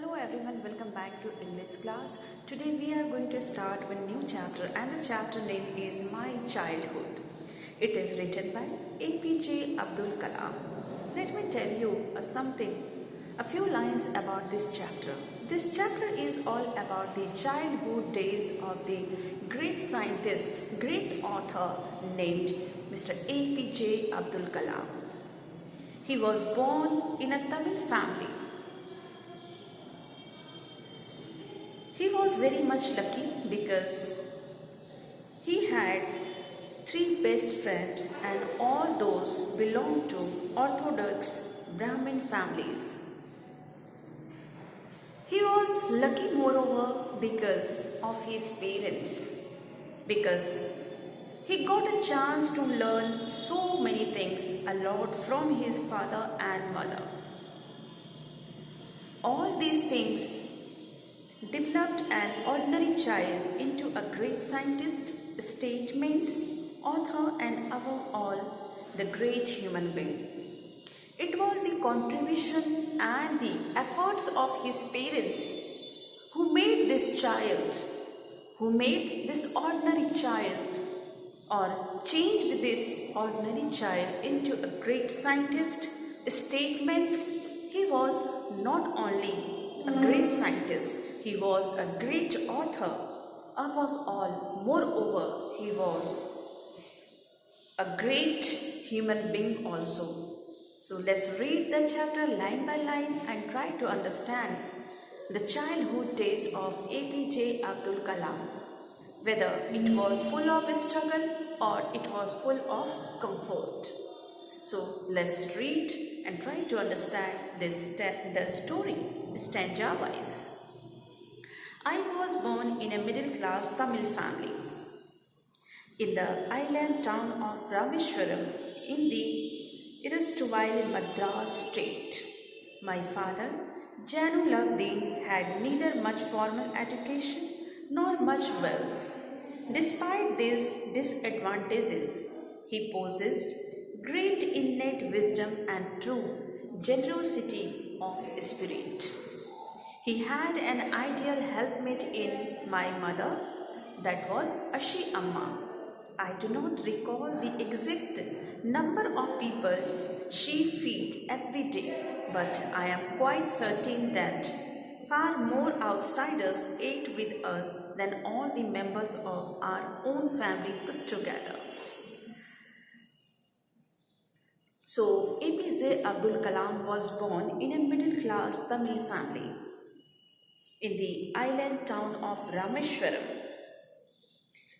Hello everyone, welcome back to English class. Today we are going to start a new chapter and the chapter name is My Childhood. It is written by APJ Abdul Kalam. Let me tell you a few lines about this chapter. This chapter is all about the childhood days of the great scientist, great author named Mr. APJ Abdul Kalam. He was born in a Tamil family. He was very much lucky because he had three best friends and all those belonged to Orthodox Brahmin families. He was lucky moreover because of his parents, because he got a chance to learn so many things a lot from his father and mother. All these things developed an ordinary child into a great scientist, statesman, author, and above all, the great human being. It was the contribution and the efforts of his parents who made this child, who made this ordinary child, or changed this ordinary child into a great scientist, statesman. He was not only a great scientist, he was a great author. Above all, moreover, he was a great human being also. So let's read the chapter line by line and try to understand the childhood days of APJ Abdul Kalam, whether it was full of struggle or it was full of comfort. So let's read and try to understand the story stanza wise. I was born in a middle class Tamil family in the island town of Rameshwaram in the erstwhile Madras state. My father, Janu Lagdin, had neither much formal education nor much wealth. Despite these disadvantages, he possessed great innate wisdom and true generosity of spirit. He had an ideal helpmate in my mother, that was Ashi Amma. I do not recall the exact number of people she fed every day, but I am quite certain that far more outsiders ate with us than all the members of our own family put together. So, APJ Abdul Kalam was born in a middle class Tamil family in the island town of Rameshwaram.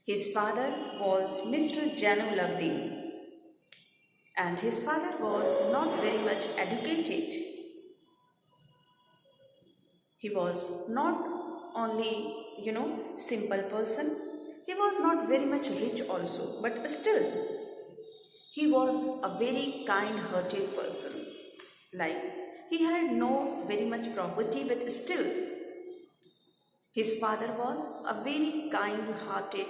His father was Mr. Janu Lagdin, and his father was not very much educated. He was not only, simple person, he was not very much rich also, but still, he was a very kind-hearted person. Like, he had no very much property, but still, his father was a very kind-hearted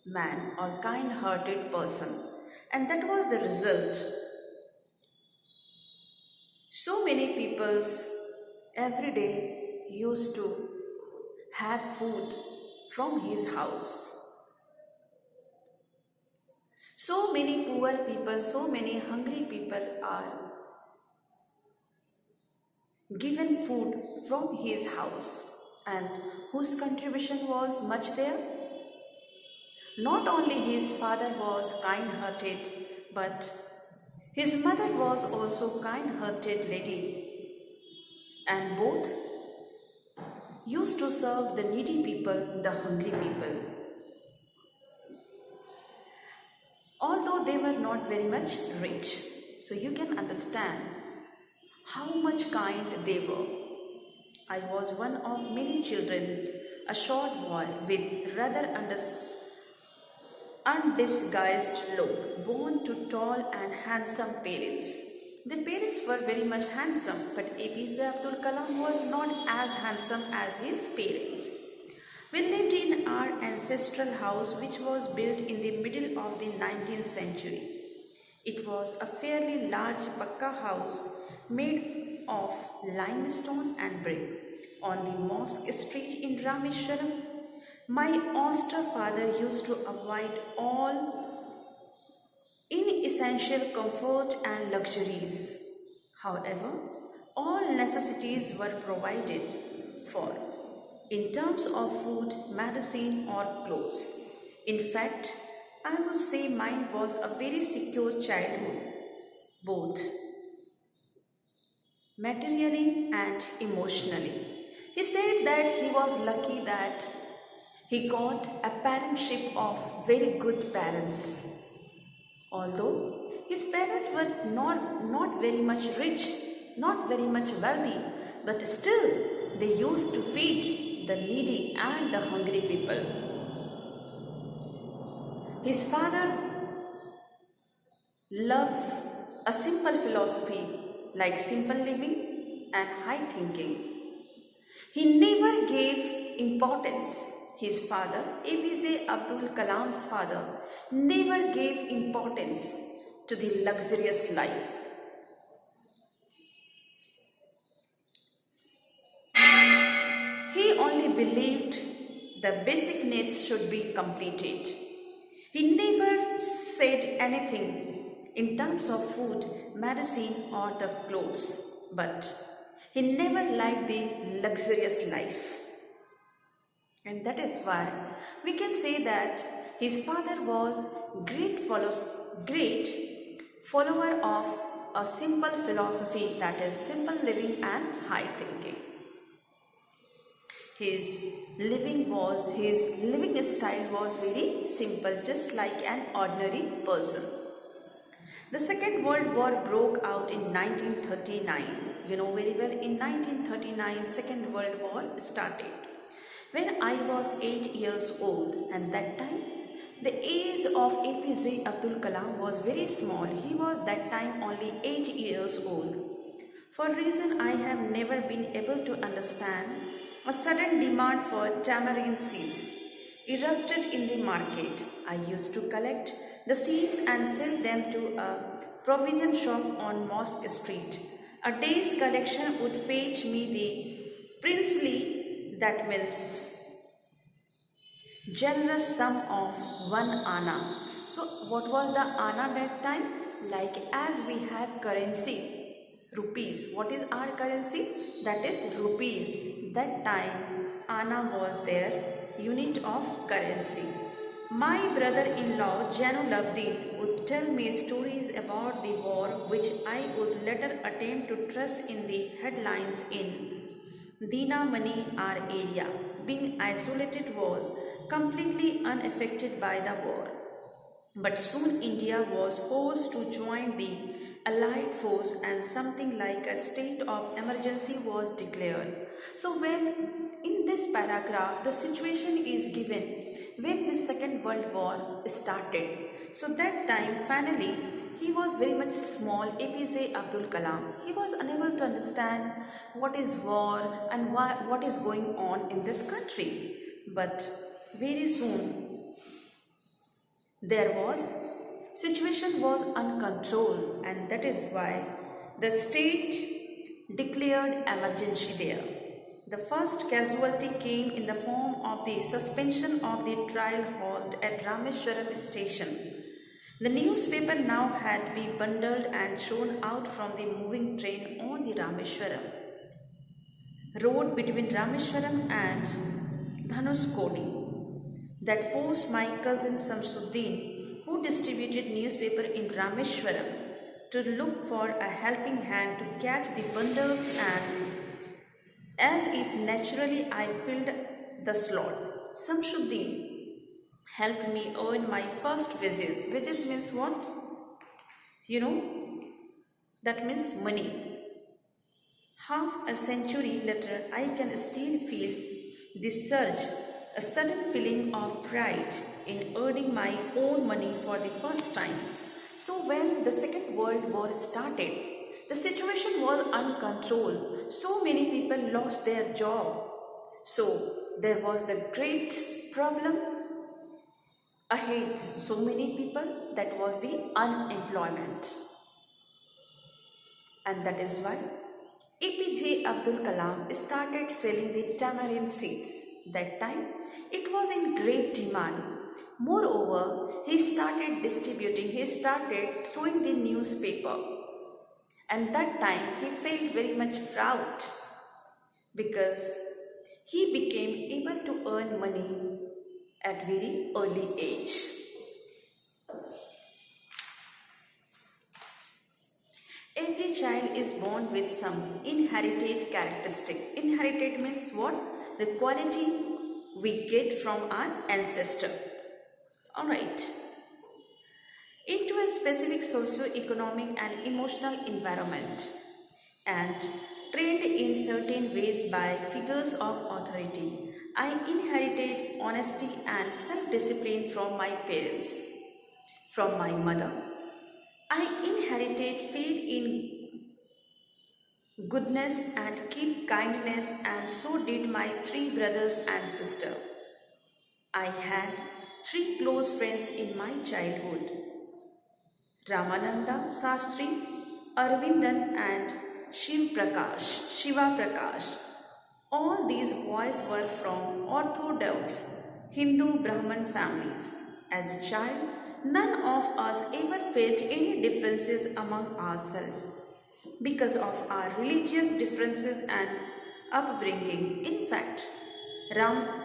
man or kind-hearted person. And that was the result. So many people every day used to have food from his house. So many poor people, so many hungry people are given food from his house, and whose contribution was much there? Not only his father was kind-hearted, but his mother was also kind-hearted lady, and both used to serve the needy people, the hungry people. Although they were not very much rich, so you can understand how much kind they were. I was one of many children, a short boy with rather undisguised look, born to tall and handsome parents. The parents were very much handsome, but APJ Abdul Kalam was not as handsome as his parents. We lived in our ancestral house, which was built in the middle of the 19th century. It was a fairly large Pakka house made of limestone and brick. on the Mosque Street in Rameshwaram. My austere father used to avoid all inessential comfort and luxuries. However, all necessities were provided for in terms of food, medicine, or clothes. In fact, I would say mine was a very secure childhood, both materially and emotionally. He said that he was lucky that he got a parentship of very good parents. Although his parents were not very much rich, not very much wealthy, but still they used to feed the needy and the hungry people. His father loved a simple philosophy like simple living and high thinking. He never gave importance. His father, APJ Abdul Kalam's father, never gave importance to the luxurious life. He only believed the basic needs should be completed. He never said anything in terms of food, medicine, or the clothes, but he never liked the luxurious life. And that is why we can say that his father was great follower of a simple philosophy, that is simple living and high thinking. His living style was very simple, just like an ordinary person. The Second World War broke out in 1939. You know very well, in 1939, Second World War started. When I was 8 years old, and that time, the age of APJ Abdul Kalam was very small. He was that time only 8 years old. For a reason I have never been able to understand, a sudden demand for tamarind seeds erupted in the market. I used to collect the seeds and sell them to a provision shop on Mosque Street. A day's collection would fetch me the princely, that means generous sum of 1 anna. So what was the anna that time? Like as we have currency, rupees. What is our currency? That is rupees. That time anna was their unit of currency. My brother-in-law Jainul-Abdin would tell me stories about the war which I would later attempt to trace in the headlines in Dinamani, our area, being isolated, was completely unaffected by the war. But soon India was forced to join the Allied force and something like a state of emergency was declared. So when in this paragraph the situation is given when the Second World War started. So that time finally he was very much small, APJ Abdul Kalam. He was unable to understand what is war and what is going on in this country. But very soon situation was uncontrolled, and that is why the state declared emergency there. The first casualty came in the form of the suspension of the trial halt at Rameshwaram station. The newspaper now had to be bundled and shown out from the moving train on the Rameshwaram road between Rameshwaram and Dhanuskodi. That forced my cousin Samsuddin, who distributed newspaper in Rameshwaram, to look for a helping hand to catch the bundles, and as if naturally I filled the slot. Samsuddin helped me earn my first wages. Wages means what? You know, that means money. Half a century later, I can still feel this surge, a sudden feeling of pride in earning my own money for the first time. So when the Second World War started, the situation was uncontrolled. So many people lost their job. So there was the great problem ahead. So many people, that was the unemployment. And that is why APJ Abdul Kalam started selling the tamarind seeds. That time it was in great demand. Moreover, he started throwing the newspaper. And that time he felt very much proud because he became able to earn money at very early age. Every child is born with some inherited characteristic. Inherited means what? The quality we get from our ancestor. Alright. Into a specific socio-economic and emotional environment and trained in certain ways by figures of authority, I inherited honesty and self-discipline from my parents. From my mother, I inherited faith in goodness and keep kindness, and so did my 3 brothers and sister. I had 3 close friends in my childhood: Ramananda Sastri, Arvindan and Shiva Prakash. All these boys were from orthodox Hindu Brahman families. As a child, none of us ever felt any differences among ourselves because of our religious differences and upbringing. In fact, Ramanand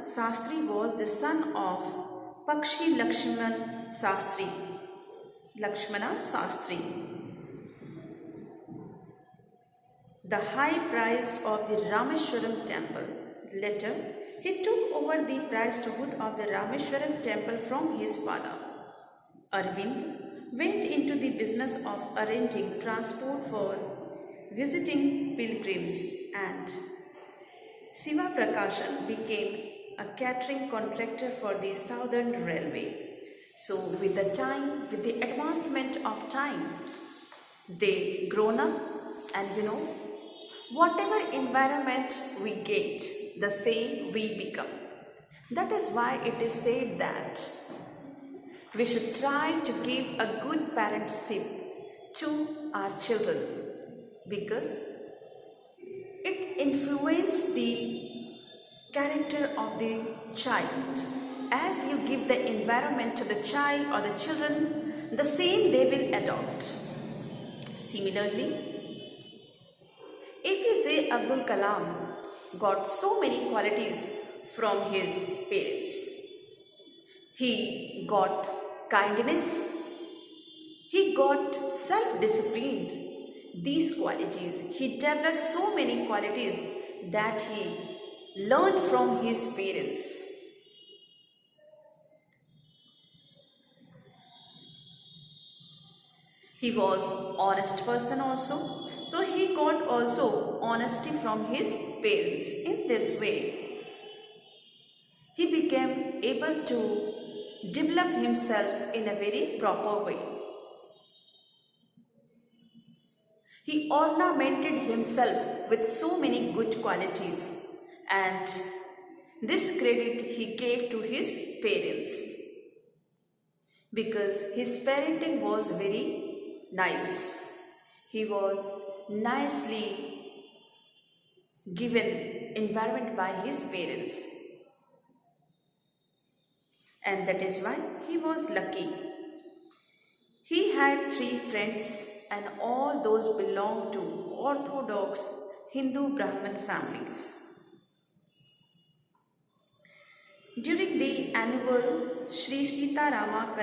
Sastri was the son of Pakshi Lakshmana Sastri, the high priest of the Rameshwaram temple. Later, he took over the priesthood of the Rameshwaram temple from his father. Arvind went into the business of arranging transport for visiting pilgrims, and Shiva Prakashan became a catering contractor for the Southern Railway. So with the advancement of time, they grown up, and whatever environment we get, the same we become. That is why it is said that we should try to give a good parentship to our children, because it influences the character of the child. As you give the environment to the child or the children, the same they will adopt. Similarly, APJ Abdul Kalam got so many qualities from his parents. He got kindness, he got self-disciplined. These qualities, he developed so many qualities that he learned from his parents. He was honest person also. So he got also honesty from his parents. In this way, he became able to develop himself in a very proper way. He ornamented himself with so many good qualities, and this credit he gave to his parents, because his parenting was very nice. He was nicely given environment by his parents, and that is why he was lucky. He had 3 friends, and all those belonged to orthodox Hindu Brahman families. During the annual Sri Sita Rama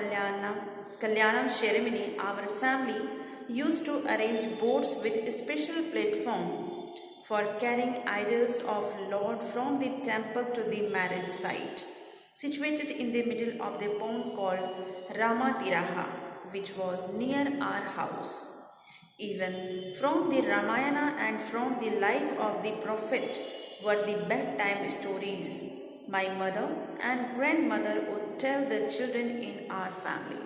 Kalyanam ceremony, our family used to arrange boats with a special platform for carrying idols of Lord from the temple to the marriage site, situated in the middle of the pond called Ramatiraha, which was near our house. Even from the Ramayana and from the life of the prophet were the bedtime stories my mother and grandmother would tell the children in our family.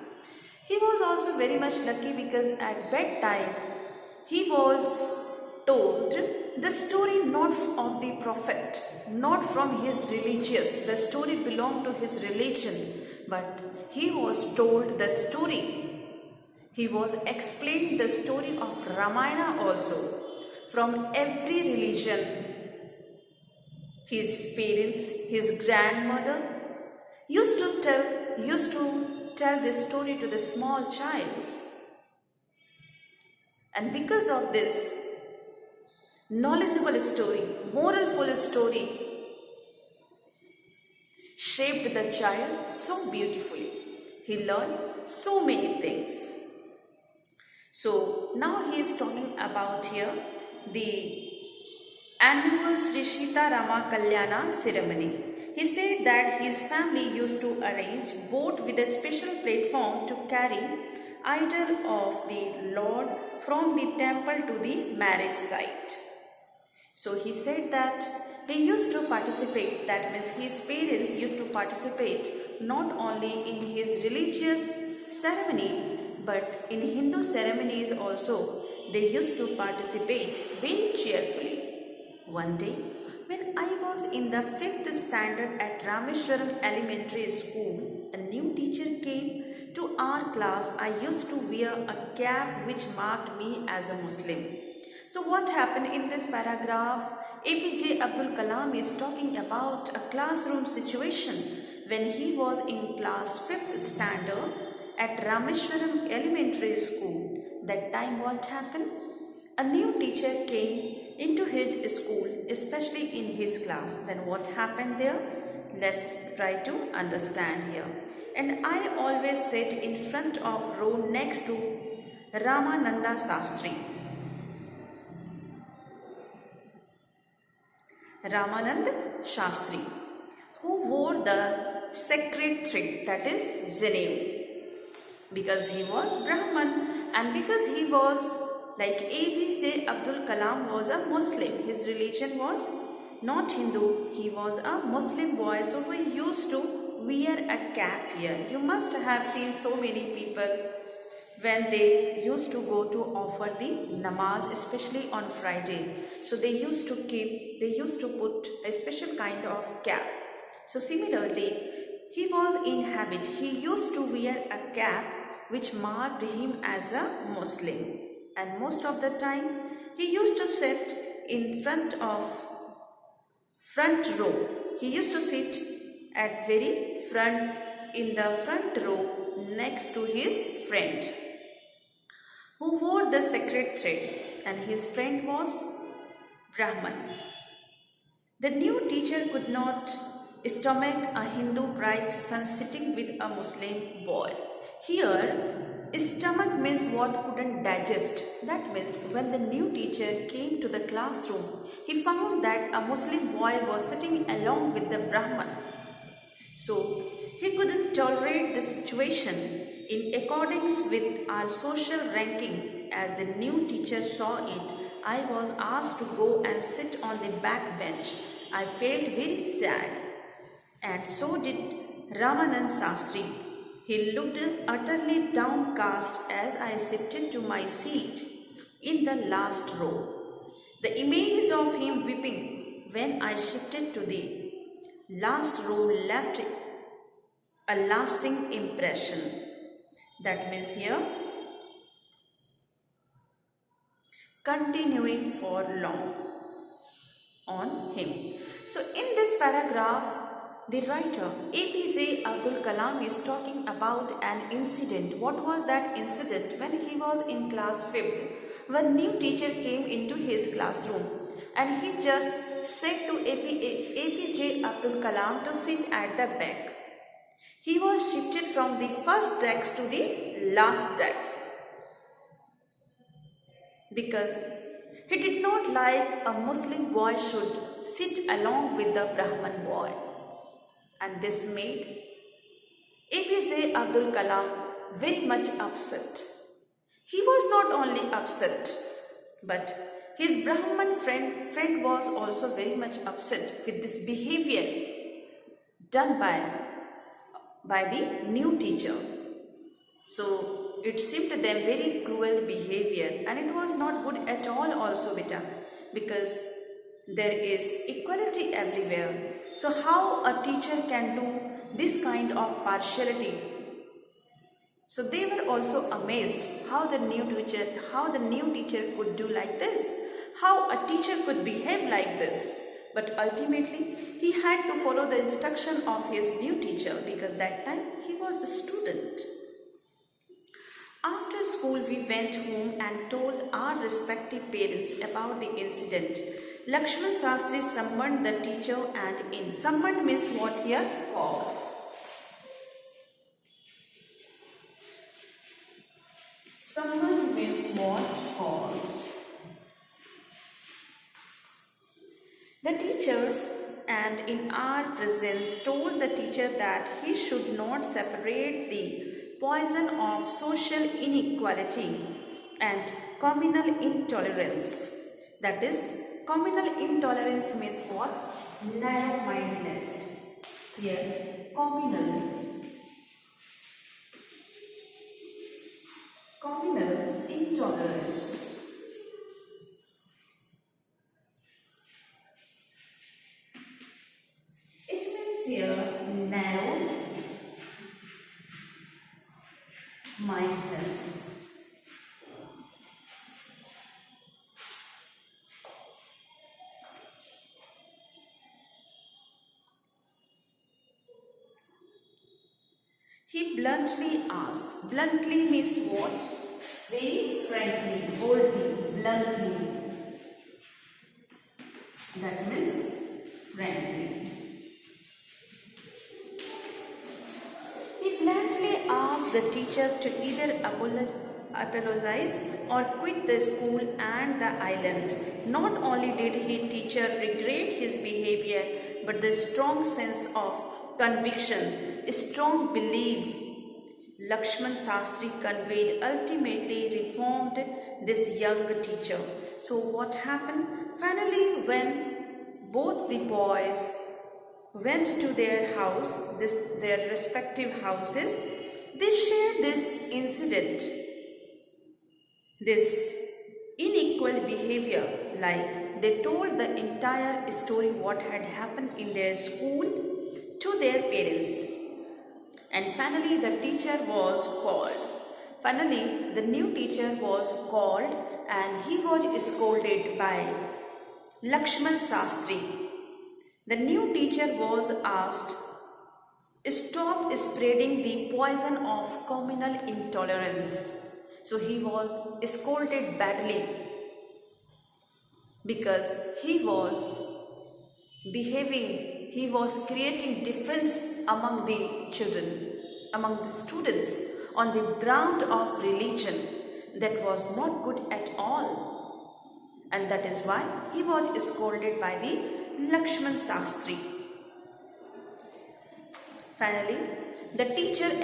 He was also very much lucky, because at bedtime he was told the story not of the prophet, not from his religious, the story belonged to his religion, but he was told the story. He was explained the story of Ramayana also. From every religion, his parents, his grandmother used to tell this story to the small child. And because of this knowledgeable story, moralful story, shaped the child so beautifully. He learned so many things. So now he is talking about here the annual Sri Sita Rama Kalyana ceremony. He said that his family used to arrange boat with a special platform to carry idol of the Lord from the temple to the marriage site. So he said that he used to participate, that means his parents used to participate not only in his religious ceremony but in Hindu ceremonies also. They used to participate very cheerfully. One day, when I was in the 5th standard at Rameshwaram Elementary School, a new teacher came to our class. I used to wear a cap which marked me as a Muslim. So what happened in this paragraph? APJ Abdul Kalam is talking about a classroom situation when he was in class 5th standard at Rameshwaram Elementary School. That time what happened? A new teacher came into his school, especially in his class. Then what happened there? Let's try to understand here. And I always sat in front of row next to Ramananda Sastri. Ramanand Shastri, who wore the sacred thread, that is Zanev, because he was Brahman and because he was like APJ Abdul Kalam was a Muslim. His religion was not Hindu, he was a Muslim boy, so he used to wear a cap here. You must have seen so many people when they used to go to offer the namaz, especially on Friday. So they used to put a special kind of cap. So similarly, he was in habit. He used to wear a cap which marked him as a Muslim. And most of the time, he used to sit in front row. He used to sit at very front, in the front row next to his friend, who wore the sacred thread, and his friend was Brahman. The new teacher could not stomach a Hindu bride's son sitting with a Muslim boy. Here, stomach means what couldn't digest. That means when the new teacher came to the classroom, he found that a Muslim boy was sitting along with the Brahman. So, he couldn't tolerate the situation. In accordance with our social ranking, as the new teacher saw it, I was asked to go and sit on the back bench. I felt very sad, and so did Ramanand Sastri. He looked utterly downcast as I shifted to my seat in the last row. The image of him weeping when I shifted to the last row left a lasting impression. That means here, continuing for long on him. So in this paragraph, the writer APJ Abdul Kalam is talking about an incident. What was that incident? When he was in class 5th, one new teacher came into his classroom and he just said to APJ Abdul Kalam to sit at the back. He was shifted from the first desk to the last desk because he did not like a Muslim boy should sit along with the Brahman boy. And this made APJ Abdul Kalam very much upset. He was not only upset, but his Brahman friend was also very much upset with this behavior done by the new teacher. So it seemed to them very cruel behavior, and it was not good at all also, beta, because there is equality everywhere. So how a teacher can do this kind of partiality? So they were also amazed how the new teacher could do like this, how a teacher could behave like this. But ultimately he had to follow the instruction of his new teacher, because that time he was the student. After school, we went home and told our respective parents about the incident. Lakshman Sastri summoned the teacher, and in summoned means what here? Called. Summoned means what? Called. The teacher, and in our presence, told the teacher that he should not separate the poison of social inequality and communal intolerance. That is, communal intolerance means what? Narrow-mindedness. Here, communal intolerance. It means here narrow mindedness. He bluntly asked. Bluntly means what? Very friendly, boldly, bluntly. That means friendly. He bluntly asked the teacher to either apologize or quit the school and the island. Not only did his teacher regret his behavior, but the strong sense of conviction, strong belief Lakshman Sastri conveyed ultimately reformed this young teacher. So what happened? Finally, when both the boys went to their house, their respective houses, they shared this incident, this unequal behavior, like they told the entire story what had happened in their school to their parents. And finally the teacher was called. Finally the new teacher was called, and he was scolded by Lakshman Sastri. The new teacher was asked, stop spreading the poison of communal intolerance. So he was scolded badly because he was creating difference among the children, among the students, on the ground of religion. That was not good at all. And that is why he was scolded by the Lakshman Sastri. Finally, the teacher